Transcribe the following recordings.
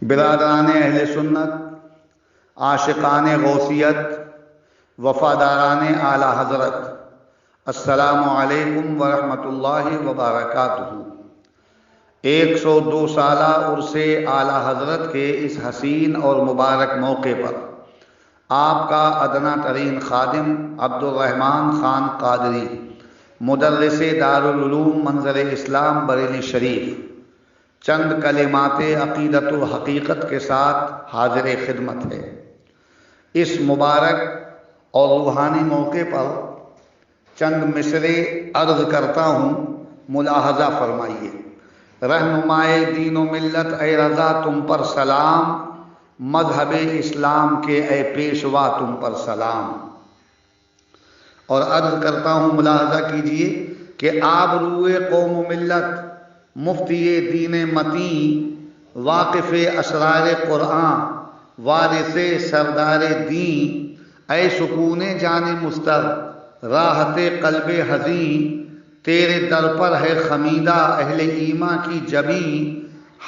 برادران اہل سنت، عاشقان غوثیت، وفاداران اعلی حضرت، السلام علیکم ورحمۃ اللہ وبرکاتہ۔ 102 سالہ عرص اعلی حضرت کے اس حسین اور مبارک موقع پر آپ کا ادنا ترین خادم عبدالرحمن خان قادری، مدرس دارالعلوم منظر اسلام بریلی شریف، چند کلمات عقیدت و حقیقت کے ساتھ حاضر خدمت ہے۔ اس مبارک اور روحانی موقع پر چند مصرے عرض کرتا ہوں، ملاحظہ فرمائیے۔ رہنمائے دین و ملت اے رضا تم پر سلام، مذہب اسلام کے اے پیشوا تم پر سلام۔ اور عرض کرتا ہوں، ملاحظہ کیجئے کہ آبروئے قوم و ملت، مفتی دین متین، واقف اسرار قرآن، وارث سردار دین، اے سکون جان مستر، راحت قلب حزین، تیرے در پر ہے خمیدہ اہل ایمان کی جبیں،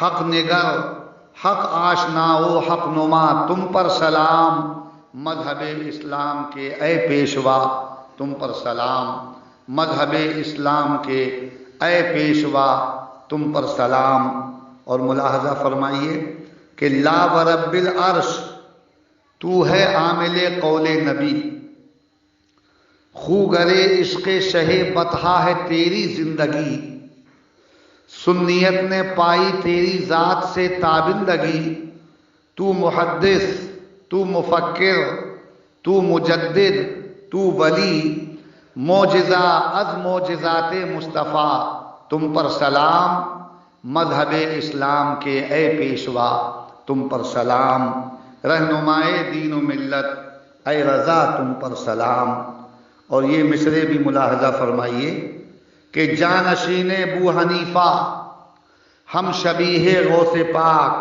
حق نگر، حق آشنا و حق نما تم پر سلام، مذہب اسلام کے اے پیشوا تم پر سلام، مذہب اسلام کے اے پیشوا تم پر سلام۔ اور ملاحظہ فرمائیے کہ لا ورب العرش، تو ہے عامل قول نبی، خوگرے عشق شہ بطحا ہے تیری زندگی، سنیت نے پائی تیری ذات سے تابندگی، تو محدث، تو مفکر، تو مجدد، تو ولی، معجزہ از معجزات مصطفیٰ تم پر سلام، مذہب اسلام کے اے پیشوا تم پر سلام، رہنمائے دین و ملت اے رضا تم پر سلام۔ اور یہ مصرے بھی ملاحظہ فرمائیے کہ جانشین ابو حنیفہ، ہم شبیہ غوث پاک،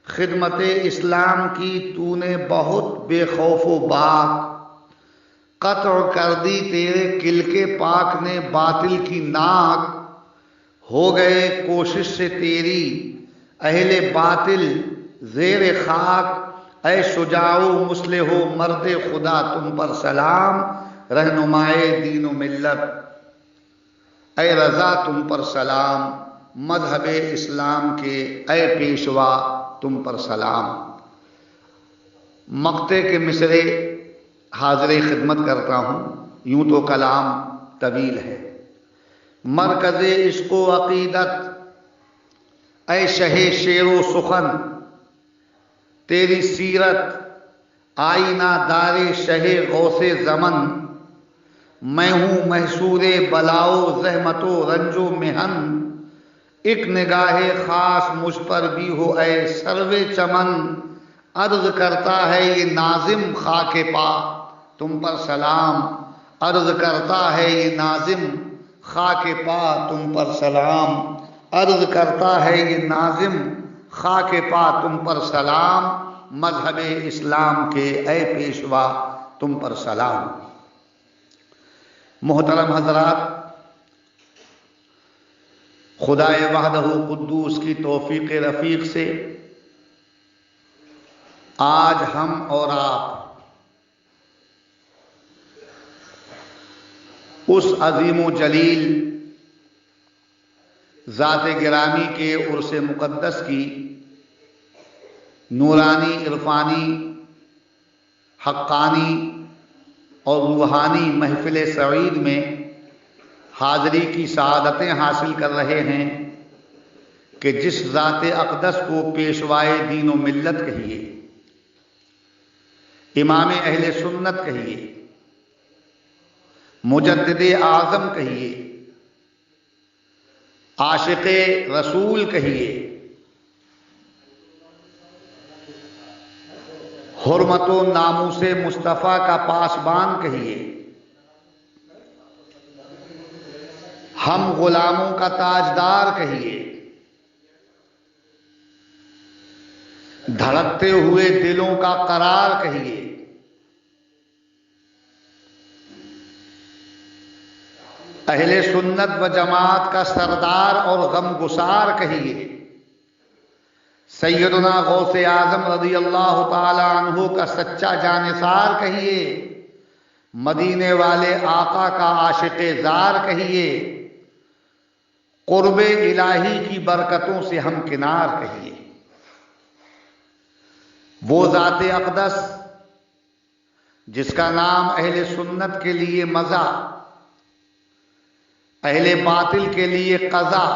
خدمت اسلام کی تو نے بہت بے خوف و باک، قطع کر دی تیرے کلکے پاک نے باطل کی ناک، ہو گئے کوشش سے تیری اہل باطل زیر خاک، اے شجاع و مصلح و مرد خدا تم پر سلام، رہنمائے دین و ملت اے رضا تم پر سلام، مذہب اسلام کے اے پیشوا تم پر سلام۔ مقطع کے مصرے حاضر خدمت کرتا ہوں، یوں تو کلام طویل ہے۔ مرکز عشق و عقیدت اے شہ شعر و سخن، تیری سیرت آئینہ دار شہ غوث زمن، میں ہوں محصور بلاؤ زحمت و رنج و محن، ایک نگاہ خاص مجھ پر بھی ہو اے سرو چمن، عرض کرتا ہے یہ ناظم خاک پا تم پر سلام، عرض کرتا ہے یہ ناظم خاک پا تم پر سلام، عرض کرتا ہے یہ ناظم خاک پا تم پر سلام، مذہب اسلام کے اے پیشوا تم پر سلام۔ محترم حضرات، خدائے وحدہ قدوس کی توفیق رفیق سے آج ہم اور آپ اس عظیم و جلیل ذات گرامی کے عرص مقدس کی نورانی، عرفانی، حقانی اور روحانی محفل سعید میں حاضری کی سعادتیں حاصل کر رہے ہیں کہ جس ذات اقدس کو پیشوائے دین و ملت کہیے، امام اہل سنت کہیے، مجدد اعظم کہیے، عاشق رسول کہیے، حرمت و ناموس مصطفیٰ کا پاسبان کہیے، ہم غلاموں کا تاجدار کہیے، دھڑکتے ہوئے دلوں کا قرار کہیے، اہل سنت و جماعت کا سردار اور غم گسار کہیے، سیدنا غوث اعظم رضی اللہ تعالی عنہ کا سچا جانثار کہیے، مدینے والے آقا کا عاشق زار کہیے، قرب الہی کی برکتوں سے ہمکنار کہیے۔ وہ ذات اقدس جس کا نام اہل سنت کے لیے مزہ، اہل باطل کے لیے قضا،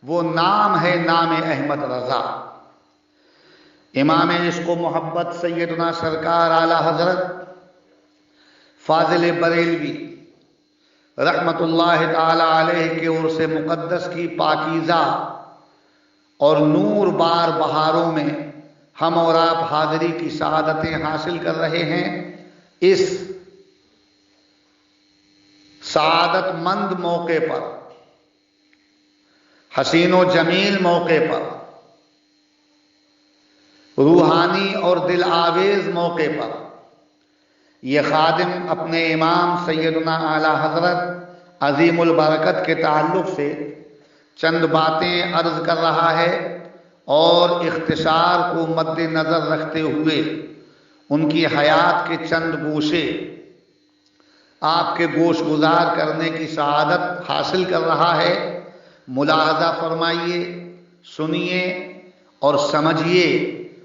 وہ نام ہے نام احمد رضا۔ امام عشق و محبت سیدنا سرکار اعلی حضرت فاضل بریلوی رحمت اللہ تعالی علیہ کے عرص مقدس کی پاکیزہ اور نور بار بہاروں میں ہم اور آپ حاضری کی سعادتیں حاصل کر رہے ہیں۔ اس سعادت مند موقع پر، حسین و جمیل موقع پر، روحانی اور دل آویز موقع پر، یہ خادم اپنے امام سیدنا اعلی حضرت عظیم البرکت کے تعلق سے چند باتیں عرض کر رہا ہے، اور اختصار کو مد نظر رکھتے ہوئے ان کی حیات کے چند گوشے آپ کے گوش گزار کرنے کی سعادت حاصل کر رہا ہے۔ ملاحظہ فرمائیے، سنیے اور سمجھیے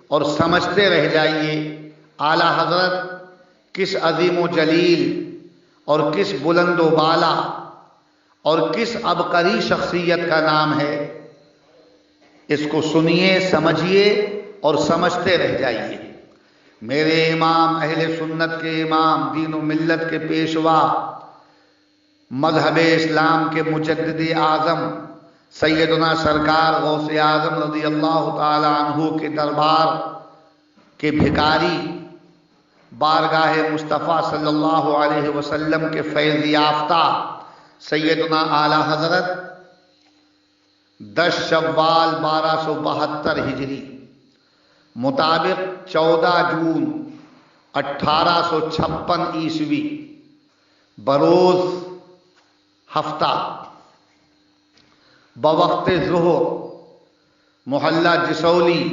اور سمجھتے رہ جائیے۔ اعلی حضرت کس عظیم و جلیل اور کس بلند و بالا اور کس عبقری شخصیت کا نام ہے، اس کو سنیے، سمجھیے اور سمجھتے رہ جائیے۔ میرے امام، اہل سنت کے امام، دین و ملت کے پیشوا، مذہب اسلام کے مجدد اعظم سیدنا سرکار غوث اعظم رضی اللہ تعالی عنہ کے دربار کے بھکاری، بارگاہ مصطفیٰ صلی اللہ علیہ وسلم کے فیض یافتہ سیدنا اعلی حضرت 10 شوال 1272 ہجری مطابق 14 جون 1856 عیسوی بروز ہفتہ بوقت ظہر محلہ جسولی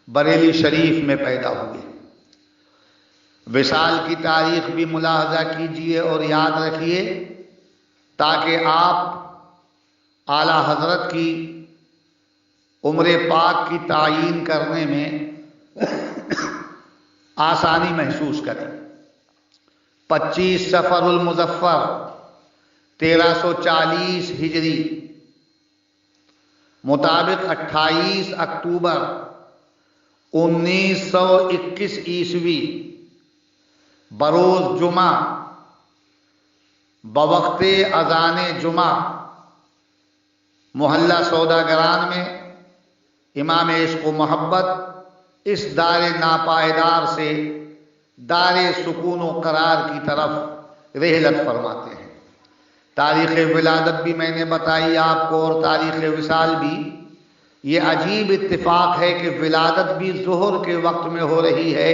بریلی شریف میں پیدا ہوئے۔ وصال کی تاریخ بھی ملاحظہ کیجئے اور یاد رکھیے تاکہ آپ اعلی حضرت کی عمر پاک کی تعیین کرنے میں آسانی محسوس کریں۔ 25 صفر المظفر 1340 ہجری مطابق 28 اکتوبر 1921 عیسوی بروز جمعہ بوقت اذان جمعہ محلہ سوداگران میں امام عشق و محبت اس دار ناپائیدار سے دار سکون و قرار کی طرف رحلت فرماتے ہیں۔ تاریخ ولادت بھی میں نے بتائی آپ کو اور تاریخ وصال بھی۔ یہ عجیب اتفاق ہے کہ ولادت بھی ظہر کے وقت میں ہو رہی ہے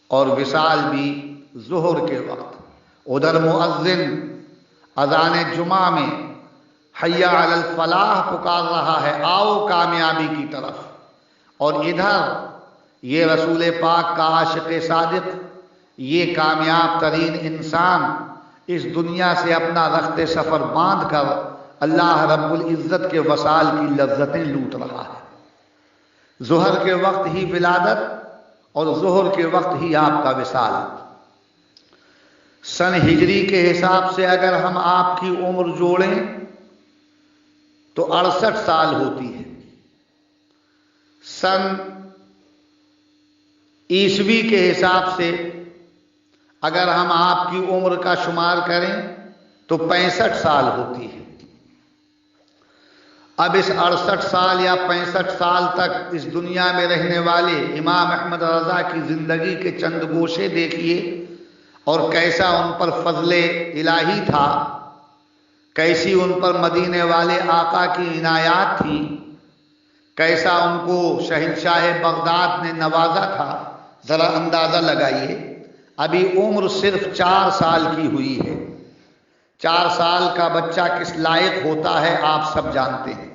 اور وصال بھی ظہر کے وقت۔ ادھر مؤذن اذان جمعہ میں حی علی الفلاح پکار رہا ہے، آؤ کامیابی کی طرف، اور ادھر یہ رسول پاک کا عاشق صادق، یہ کامیاب ترین انسان اس دنیا سے اپنا رخت سفر باندھ کر اللہ رب العزت کے وصال کی لذتیں لوٹ رہا ہے۔ ظہر کے وقت ہی ولادت اور ظہر کے وقت ہی آپ کا وصال۔ سن ہجری کے حساب سے اگر ہم آپ کی عمر جوڑیں تو 68 سال ہوتی ہے۔ سن عیسوی کے حساب سے اگر ہم آپ کی عمر کا شمار کریں تو 65 سال ہوتی ہے۔ اب اس 68 سال یا 65 سال تک اس دنیا میں رہنے والے امام احمد رضا کی زندگی کے چند گوشے دیکھیے اور کیسا ان پر فضل الہی تھا، کیسی ان پر مدینے والے آقا کی عنایات تھی، کیسا ان کو شہنشاہ بغداد نے نوازا تھا، ذرا اندازہ لگائیے۔ ابھی عمر صرف 4 سال کی ہوئی ہے۔ 4 سال کا بچہ کس لائق ہوتا ہے آپ سب جانتے ہیں،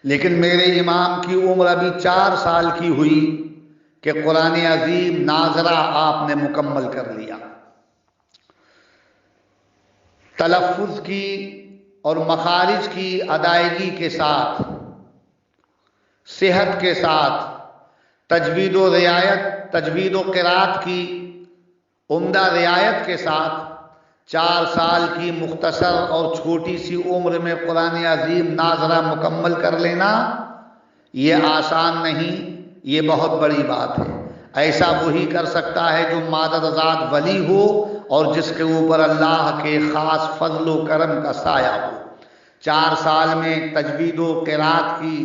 لیکن میرے امام کی عمر ابھی 4 سال کی ہوئی کہ قرآن عظیم ناظرہ آپ نے مکمل کر لیا۔ تلفظ کی اور مخارج کی ادائیگی کے ساتھ، صحت کے ساتھ، تجوید و قرات کی عمدہ رعایت کے ساتھ 4 سال کی مختصر اور چھوٹی سی عمر میں قرآن عظیم ناظرہ مکمل کر لینا یہ آسان نہیں، یہ بہت بڑی بات ہے۔ ایسا وہی کر سکتا ہے جو مادرزاد ولی ہو اور جس کے اوپر اللہ کے خاص فضل و کرم کا سایہ ہو۔ 4 سال میں تجوید و قرات کی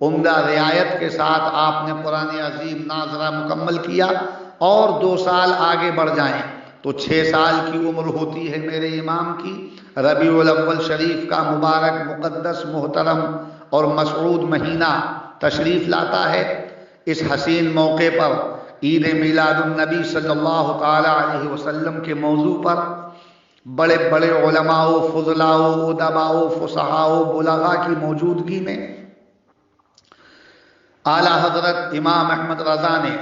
عمدہ رعایت کے ساتھ آپ نے قرآن عظیم ناظرہ مکمل کیا، اور 2 سال آگے بڑھ جائیں تو 6 سال کی عمر ہوتی ہے میرے امام کی۔ ربیع الاول شریف کا مبارک، مقدس، محترم اور مسعود مہینہ تشریف لاتا ہے۔ اس حسین موقع پر عید میلاد النبی صلی اللہ تعالی علیہ وسلم کے موضوع پر بڑے بڑے علماء و فضلاء و ادباء و فصحاء و بلغاء کی موجودگی میں اعلیٰ حضرت امام احمد رضا نے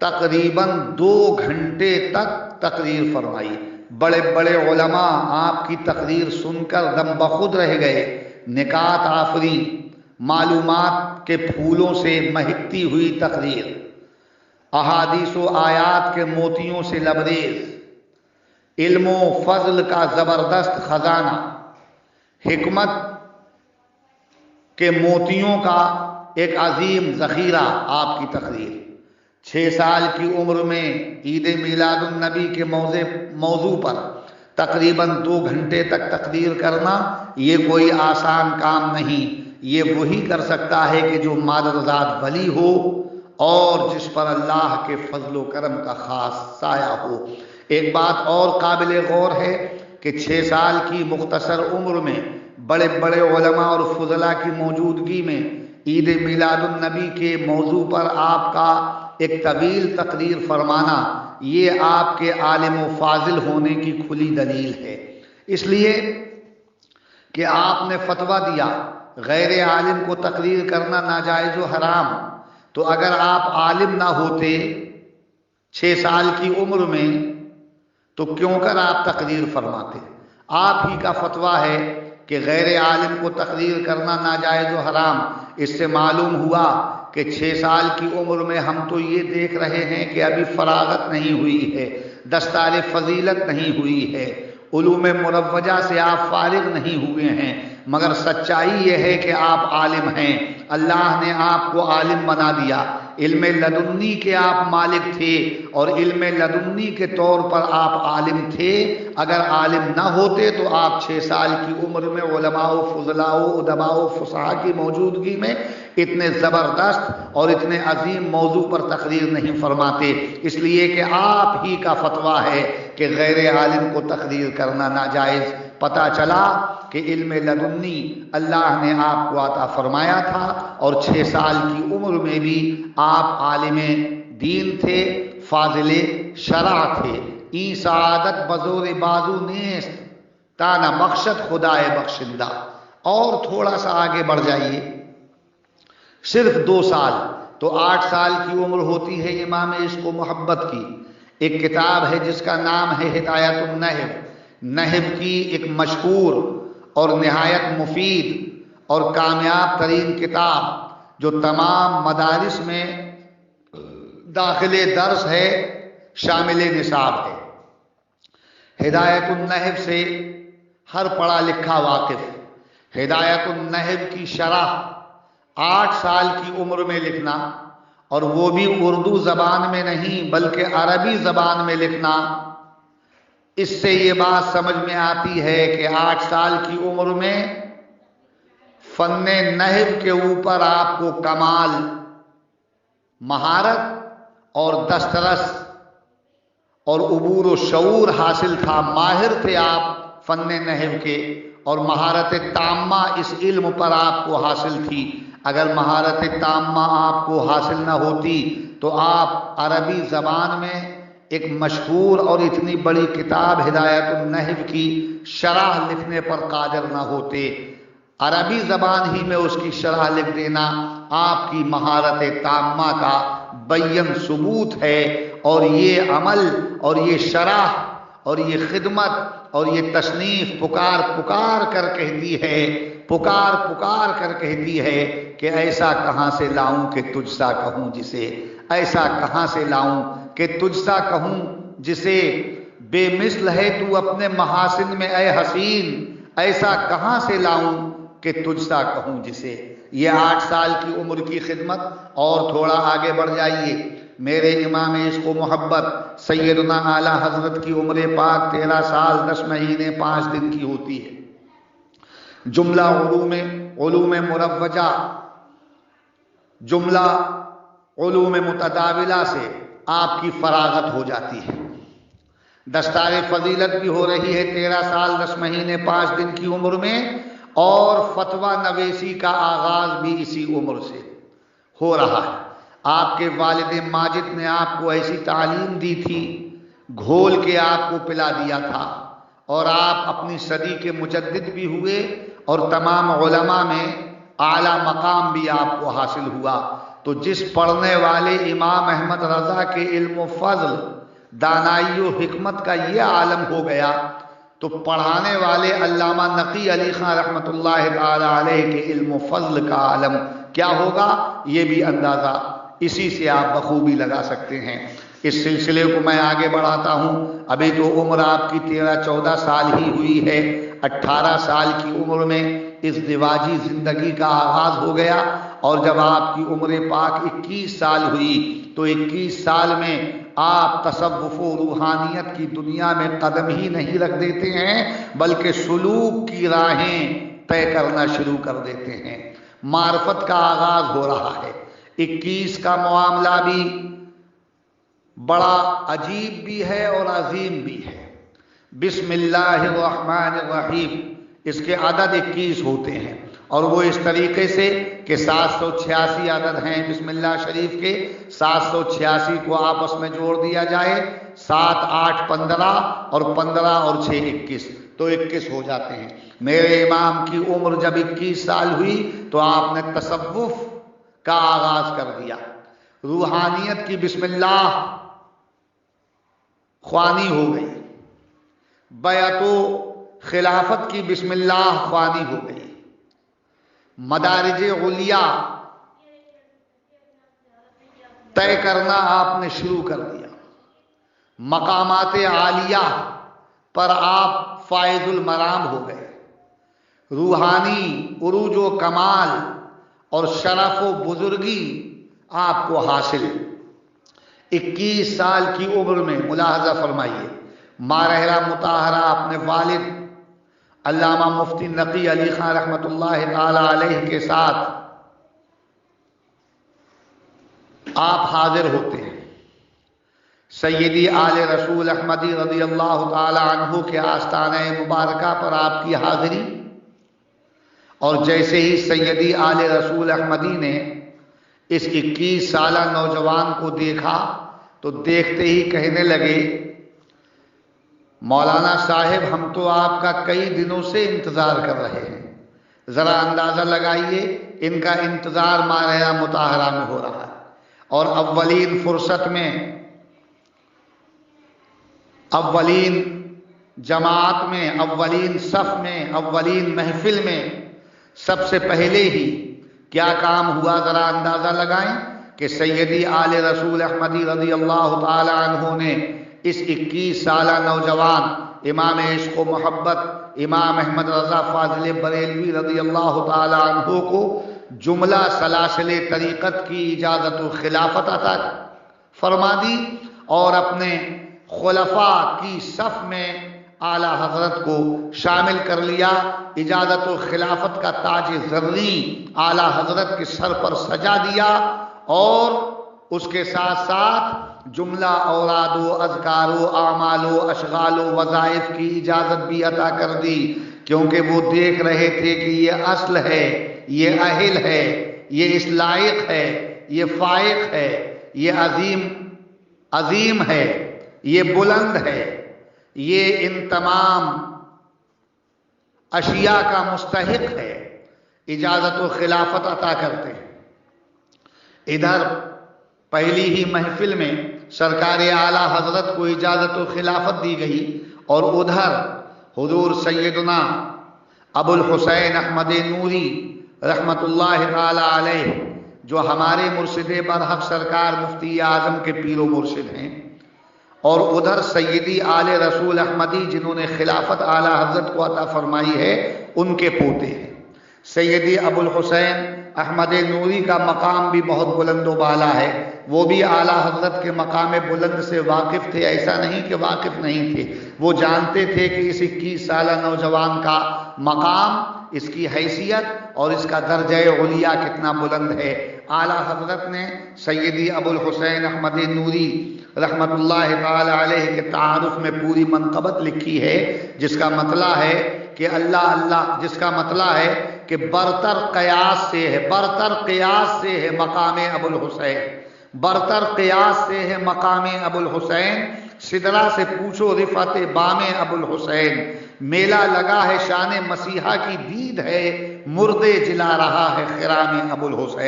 تقریباً 2 گھنٹے تک تقریر فرمائی۔ بڑے بڑے علماء آپ کی تقریر سن کر دم بخود رہ گئے۔ نکات آفریں، معلومات کے پھولوں سے مہکتی ہوئی تقریر، احادیث و آیات کے موتیوں سے لبریز، علم و فضل کا زبردست خزانہ، حکمت کے موتیوں کا ایک عظیم ذخیرہ آپ کی تقریر۔ 6 سال کی عمر میں عید میلاد النبی کے موضوع پر تقریباً 2 گھنٹے تک تقریر کرنا یہ کوئی آسان کام نہیں۔ یہ وہی کر سکتا ہے کہ جو مادرزاد ولی ہو اور جس پر اللہ کے فضل و کرم کا خاص سایہ ہو۔ ایک بات اور قابل غور ہے کہ 6 سال کی مختصر عمر میں بڑے بڑے علماء اور فضلاء کی موجودگی میں عید میلاد النبی کے موضوع پر آپ کا ایک طویل تقریر فرمانا یہ آپ کے عالم و فاضل ہونے کی کھلی دلیل ہے۔ اس لیے کہ آپ نے فتویٰ دیا غیر عالم کو تقریر کرنا ناجائز و حرام، تو اگر آپ عالم نہ ہوتے 6 سال کی عمر میں تو کیوں کر آپ تقریر فرماتے؟ آپ ہی کا فتویٰ ہے کہ غیر عالم کو تقریر کرنا ناجائز و حرام۔ اس سے معلوم ہوا کہ 6 سال کی عمر میں ہم تو یہ دیکھ رہے ہیں کہ ابھی فراغت نہیں ہوئی ہے، دستار فضیلت نہیں ہوئی ہے، علوم مروجہ سے آپ فارغ نہیں ہوئے ہیں، مگر سچائی یہ ہے کہ آپ عالم ہیں۔ اللہ نے آپ کو عالم بنا دیا۔ علم لدنی کے آپ مالک تھے اور علم لدنی کے طور پر آپ عالم تھے۔ اگر عالم نہ ہوتے تو آپ 6 سال کی عمر میں علماء و فضلاء و ادباء و فصحاء کی موجودگی میں اتنے زبردست اور اتنے عظیم موضوع پر تقریر نہیں فرماتے، اس لیے کہ آپ ہی کا فتویٰ ہے کہ غیر عالم کو تقریر کرنا ناجائز۔ پتہ چلا کہ علم لدنی اللہ نے آپ کو عطا فرمایا تھا اور 6 سال کی عمر میں بھی آپ عالم دین تھے، فاضل شرع تھے۔ ای سعادت بزور بازو نیست تانا بخشت خدائے بخشندہ۔ اور تھوڑا سا آگے بڑھ جائیے، صرف 2 سال تو 8 سال کی عمر ہوتی ہے امام عشق و محبت کی۔ ایک کتاب ہے جس کا نام ہے ہدایت النحب۔ نحب کی ایک مشہور اور نہایت مفید اور کامیاب ترین کتاب جو تمام مدارس میں داخل درس ہے، شامل نصاب ہے۔ ہدایت النحب سے ہر پڑھا لکھا واقف۔ ہدایت النحب کی شرح 8 سال کی عمر میں لکھنا، اور وہ بھی اردو زبان میں نہیں بلکہ عربی زبان میں لکھنا، اس سے یہ بات سمجھ میں آتی ہے کہ 8 سال کی عمر میں فن نحو کے اوپر آپ کو کمال مہارت اور دسترس اور عبور و شعور حاصل تھا۔ ماہر تھے آپ فن نحو کے، اور مہارت تامہ اس علم پر آپ کو حاصل تھی۔ اگر مہارت تامہ آپ کو حاصل نہ ہوتی تو آپ عربی زبان میں ایک مشہور اور اتنی بڑی کتاب ہدایت النحب کی شرح لکھنے پر قادر نہ ہوتے۔ عربی زبان ہی میں اس کی شرح لکھ دینا آپ کی مہارت تامہ کا بین ثبوت ہے، اور یہ عمل اور یہ شرح اور یہ خدمت اور یہ تصنیف پکار پکار کر کہتی ہے، پکار پکار کر کہتی ہے کہ ایسا کہاں سے لاؤں کہ تجھ سا کہوں جسے، ایسا کہاں سے لاؤں کہ تجھ سا کہوں جسے، بے مثل ہے تو اپنے محاسن میں اے حسین، ایسا کہاں سے لاؤں کہ تجھ سا کہوں جسے۔ یہ 8 سال کی عمر کی خدمت، اور تھوڑا آگے بڑھ جائیے، میرے امام عشق و محبت سیدنا اعلیٰ حضرت کی عمر پاک 13 سال 10 مہینے 5 دن کی ہوتی ہے۔ جملہ علوم مروجہ، جملہ علوم متداولہ سے آپ کی فراغت ہو جاتی ہے، دستار فضیلت بھی ہو رہی ہے 13 سال 10 مہینے 5 دن کی عمر میں، اور فتویٰ نویسی کا آغاز بھی اسی عمر سے ہو رہا ہے۔ آپ کے والد ماجد نے آپ کو ایسی تعلیم دی تھی، گھول کے آپ کو پلا دیا تھا، اور آپ اپنی صدی کے مجدد بھی ہوئے، اور تمام علماء میں اعلیٰ مقام بھی آپ کو حاصل ہوا۔ تو جس پڑھنے والے امام احمد رضا کے علم و فضل، دانائی و حکمت کا یہ عالم ہو گیا، تو پڑھانے والے علامہ نقی علی خان رحمۃ اللہ تعالی علیہ کے علم و فضل کا عالم کیا ہوگا، یہ بھی اندازہ اسی سے آپ بخوبی لگا سکتے ہیں۔ اس سلسلے کو میں آگے بڑھاتا ہوں۔ ابھی تو عمر آپ کی 13-14 سال ہی ہوئی ہے، 18 سال کی عمر میں ازدواجی زندگی کا آغاز ہو گیا، اور جب آپ کی عمر پاک 21 سال ہوئی تو 21 سال میں آپ تصوف و روحانیت کی دنیا میں قدم ہی نہیں رکھ دیتے ہیں، بلکہ سلوک کی راہیں طے کرنا شروع کر دیتے ہیں۔ معرفت کا آغاز ہو رہا ہے۔ 21 کا معاملہ بھی بڑا عجیب بھی ہے اور عظیم بھی ہے۔ بسم اللہ الرحمن الرحیم، اس کے عدد 21 ہوتے ہیں، اور وہ اس طریقے سے کہ 786 عدد ہیں بسم اللہ شریف کے، 786 کو آپس میں جوڑ دیا جائے، 7 8 15 اور 15 اور 6 21، تو 21 ہو جاتے ہیں۔ میرے امام کی عمر جب 21 سال ہوئی تو آپ نے تصوف کا آغاز کر دیا، روحانیت کی بسم اللہ خوانی ہو گئی، بیعت و خلافت کی بسم اللہ خوانی ہو گئی، مدارج علیا طے کرنا آپ نے شروع کر دیا، مقامات عالیہ پر آپ فائز المرام ہو گئے، روحانی عروج و کمال اور شرف و بزرگی آپ کو حاصل۔ 21 سال کی عمر میں ملاحظہ فرمائیے، مارحرہ مطہرہ اپنے والد علامہ مفتی نقی علی خان رحمۃ اللہ تعالی علیہ کے ساتھ آپ حاضر ہوتے ہیں۔ سیدی آل رسول احمدی رضی اللہ تعالی عنہ کے آستانہ مبارکہ پر آپ کی حاضری، اور جیسے ہی سیدی آل رسول احمدی نے اس 21 سالہ نوجوان کو دیکھا تو دیکھتے ہی کہنے لگے، مولانا صاحب ہم تو آپ کا کئی دنوں سے انتظار کر رہے ہیں، ذرا اندازہ لگائیے ان کا انتظار مارحرہ مطہرہ میں ہو رہا ہے، اور اولین فرصت میں، اولین جماعت میں، اولین صف میں، اولین محفل میں سب سے پہلے ہی کیا کام ہوا، ذرا اندازہ لگائیں کہ سیدی آل رسول احمدی رضی اللہ تعالی عنہ نے اس 21 سالہ نوجوان امام عشق و محبت امام احمد رضا فاضل بریلوی رضی اللہ تعالی عنہ کو جملہ سلاسل طریقت کی اجازت و خلافت عطا فرما دی، اور اپنے خلفاء کی صف میں اعلیٰ حضرت کو شامل کر لیا، اجازت و خلافت کا تاج زریں اعلیٰ حضرت کے سر پر سجا دیا، اور اس کے ساتھ ساتھ جملہ اوراد و اذکار و اعمال و اشغال و وظائف کی اجازت بھی عطا کر دی، کیونکہ وہ دیکھ رہے تھے کہ یہ اصل ہے، یہ اہل ہے، یہ اس لائق ہے، یہ فائق ہے، یہ عظیم ہے، یہ بلند ہے، یہ ان تمام اشیاء کا مستحق ہے، اجازت و خلافت عطا کرتے ہیں۔ ادھر پہلی ہی محفل میں سرکار اعلی حضرت کو اجازت و خلافت دی گئی، اور ادھر حضور سیدنا ابو الحسین احمد نوری رحمت اللہ تعالی علیہ، جو ہمارے مرشد برحق سرکار مفتی اعظم کے پیر و مرشد ہیں، اور ادھر سیدی آل رسول احمدی جنہوں نے خلافت اعلی حضرت کو عطا فرمائی ہے، ان کے پوتے ہیں۔ سیدی ابو الحسین احمد نوری کا مقام بھی بہت بلند و بالا ہے، وہ بھی اعلی حضرت کے مقام بلند سے واقف تھے، ایسا نہیں کہ واقف نہیں تھے، وہ جانتے تھے کہ اس 21 سالہ نوجوان کا مقام، اس کی حیثیت اور اس کا درجہ علیہ کتنا بلند ہے۔ اعلی حضرت نے سیدی ابو الحسین احمد نوری رحمت اللہ تعالی علیہ کے تعارف میں پوری منقبت لکھی ہے، جس کا مطلع ہے کہ جس کا مطلع ہے کہ برتر قیاس سے ہے، برتر قیاس سے ہے مقام ابو الحسین، برتر قیاس سے ہے مقام ابو الحسین۔ سدرا سے پوچھو رفعت بام ابو الحسین، میلہ لگا ہے شان مسیحا کی دید ہے، مردے جلا رہا ہے خرام ابو الحسین۔